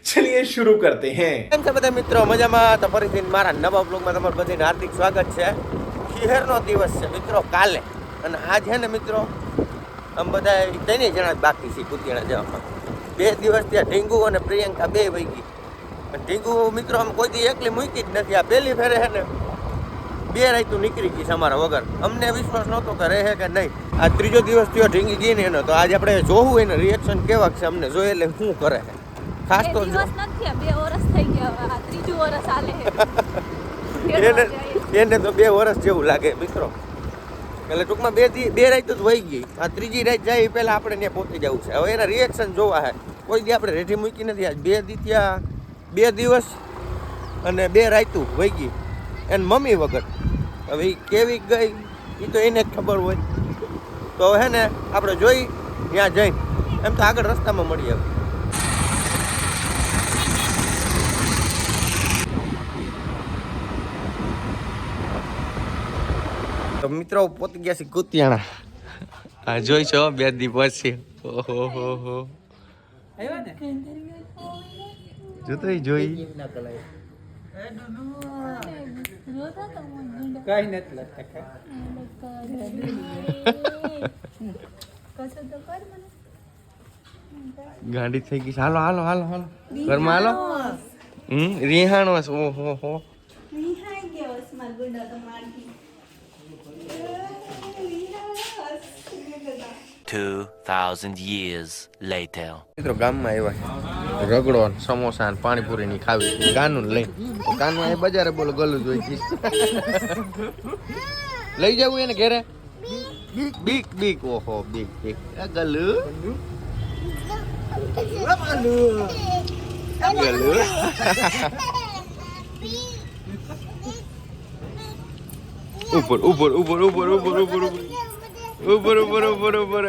चलिए शुरू करते हैं। કેમ છે બધા મિત્રો? મજામાં? તો ફરીથી મારા નવા બ્લોગમાં તમારું બધાને હાર્દિક સ્વાગત છે. ખીહેરનો દિવસ છે મિત્રો કાલે, અને આજ છે ને મિત્રો આમ બધા 3 જણા જ બાકી છે કુતિયાણા જવામાં. 2 દિવસ ત્યાં ઢીંગુ અને પ્રિયંકા 2 વહી ગઈ. ઢીંગુ મિત્રો આમ કોઈ દી એકલી મૂકી જ નથી. આ પહેલી ફેરે છે ને 2 રાતું નીકળી ગઈ છે અમારા વગર. અમને વિશ્વાસ નહોતો કે રહે કે નહીં. આ ત્રીજો દિવસ થયો ઢીંગી ગઈ ને એનો, તો આજે આપણે જોવું એને રિએક્શન કેવા છે, અમને જોઈએ એટલે શું કરે છે. ખાસ તો દિવસ નથી, 2 વર્ષ થઈ ગયા. આ ત્રીજું વર્ષ આલે એને તો 2 વર્ષ જેવું લાગે મિત્રો. એટલે ટૂંકમાં 2 રાત જ વહી ગઈ. આ ત્રીજી રાત જાય એ પહેલાં આપણે ત્યાં પહોંચી જવું છે. હવે એના રિએક્શન જોવા છે. કોઈ દી આપણે રેઠી મૂકી નથી. આજ 2 દી ત્યાં 2 દિવસ અને 2 રાતું વહી ગઈ એની મમ્મી વગર. હવે એ કેવી ગઈ એ તો એને જ ખબર હોય. તો હે ને આપણે જોઈ ત્યાં જઈને એમ તો આગળ રસ્તામાં મળીએ. તો મિત્રો પોતી ગયા છે કુતિયાણા. હા જોઈ છો 2 દી પછી. ઓહો હો હો જો તો જોઈ કઈ નથી ગાડી થઈ ગઈ. હાલો હાલો હાલો હાલો ઘરમાં હાલો. રિહાણો છે. ઓહો હો 2000 years later. મિત્રો ગામમાં આવ્યા છે. રગડો સમોસા ને પાણીપુરી ની ખાવી ગાનું લઈ. ગાનું એ બજારે બોલો ગલું જોઈ ગઈ. લઈ જવું એને ઘેરે. બીક બીક ઓહો બીક બીક ગલુ ગલુ ઉપર ઉપર ઉપર ઉપર ઉપર ઉપર ઉપર ઉપર ઉપર ઉપર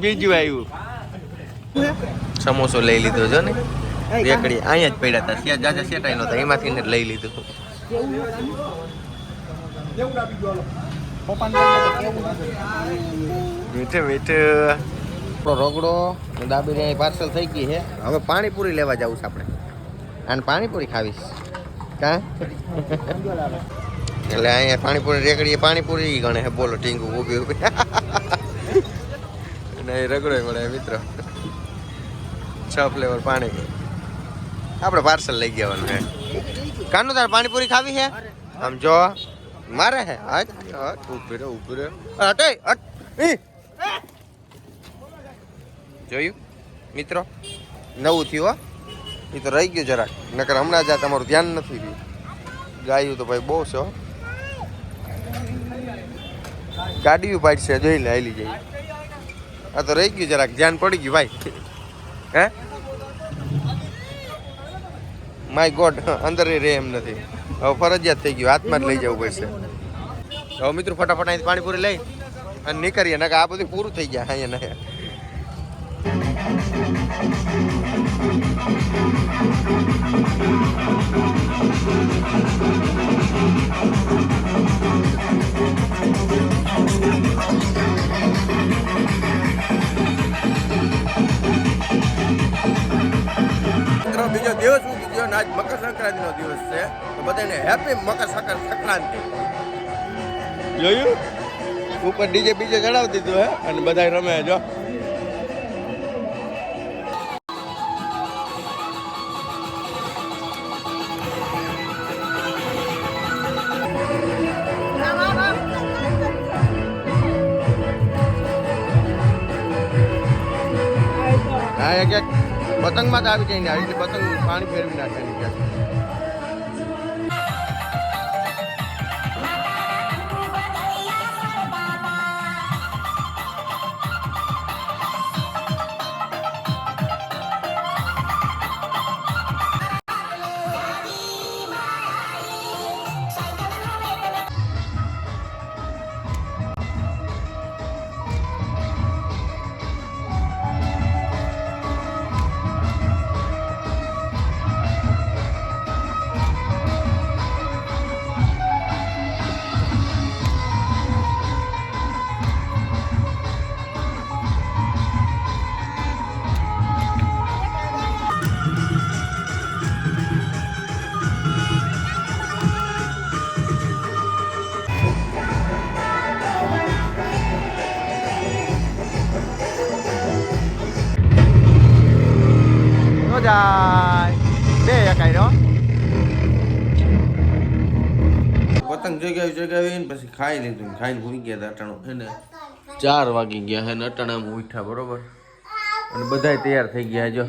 બીજું આવ્યું. સમોસો લઈ લીધો જો ને. રેકડી અહીંયા જ પડ્યા હતા. ત્યાં જાજા સેટાઈ નહોતા, એમાંથી ને લઈ લીધું. મીઠે મીઠે રગડો દાબીને પાર્સલ થઈ ગઈ છે. હવે પાણીપુરી લેવા જવું છે આપણે. અને પાણીપુરી ખાવીશ કા એટલે અહીંયા પાણીપુરી રેકડીએ પાણીપુરી ગણે છે. બોલો ટીંગુ ઊભી ઊભી અને એ રગડો મળે મિત્રો. 6 ફ્લેવર પાણી આપણે પાર્સલ લઈ જવાનું છે. કાનું તારે પાણીપુરી ખાવી છે? આમ જો મારે હે ઊભી રે ઊભી રે હટે હટ. જોયું મિત્રો નવું થયું હો. એ તો રહી ગયું જરાક, નકર હમણાં જ તમારું ધ્યાન નથી રહ્યું. ગાયું તો ભાઈ બહુ છે હો. ગાડીઓ પાડશે જોઈ લે હાલી જાય. આ તો રહી ગયું જરાક, ધ્યાન પડી ગયું ભાઈ. હે માય ગોડ અંદર રે એમ નથી. હવે ફરજિયાત થઈ ગયું, હાથમાં જ લઈ જવું પડશે. હવે મિત્રો ફટાફટ અહીં પાણીપુરી લઈ અને નીકળીએ. નકર આ બધું પૂરું થઈ ગયા અહીંયા નહીં. બીજો દિવસ ઉગી ગયો ને આજ મકર સંક્રાંતિ નો દિવસ છે. તો બધાને હેપી મકર સંક્રાંતિ. જોયું ઉપર ડીજે બીજે ચડાવી દીધું હે અને બધા રમે જો. હા એક એક પતંગમાં જ આવી જાય ને આવી રીતે પતંગ પાણી ફેરવી નાખે. જાય બે એકાઈ રો પતંગ જગાવીને પછી ખાઈ લીધું ખાઈને ભૂલી ગયા હતા અટાણું હે ને 4 વાગી ગયા હે ને અટાણામાં ઉઠ્યા બરોબર અને બધાય તૈયાર થઈ ગયા જો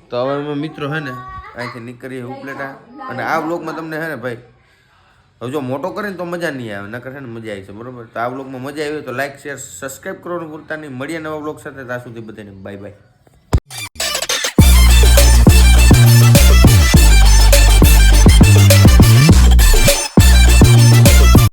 તો હવે અમે મિત્રો હે ને અહીંથી નીકળીએ ઉપલેટા અને આ વ્લોગમાં તમને હે ને ભાઈ હવે જો મોટો કરે ને તો મજા નહીં આવે નકર છે ને મજા આવી છે બરોબર તો આ વ્લોગમાં મજા આવી તો લાઈક શેર સબસ્ક્રાઈબ કરવાનું ભૂલતા નહીં મળીએ નવા વ્લોગ સાથે ત્યાં સુધી બધાને બાય બાય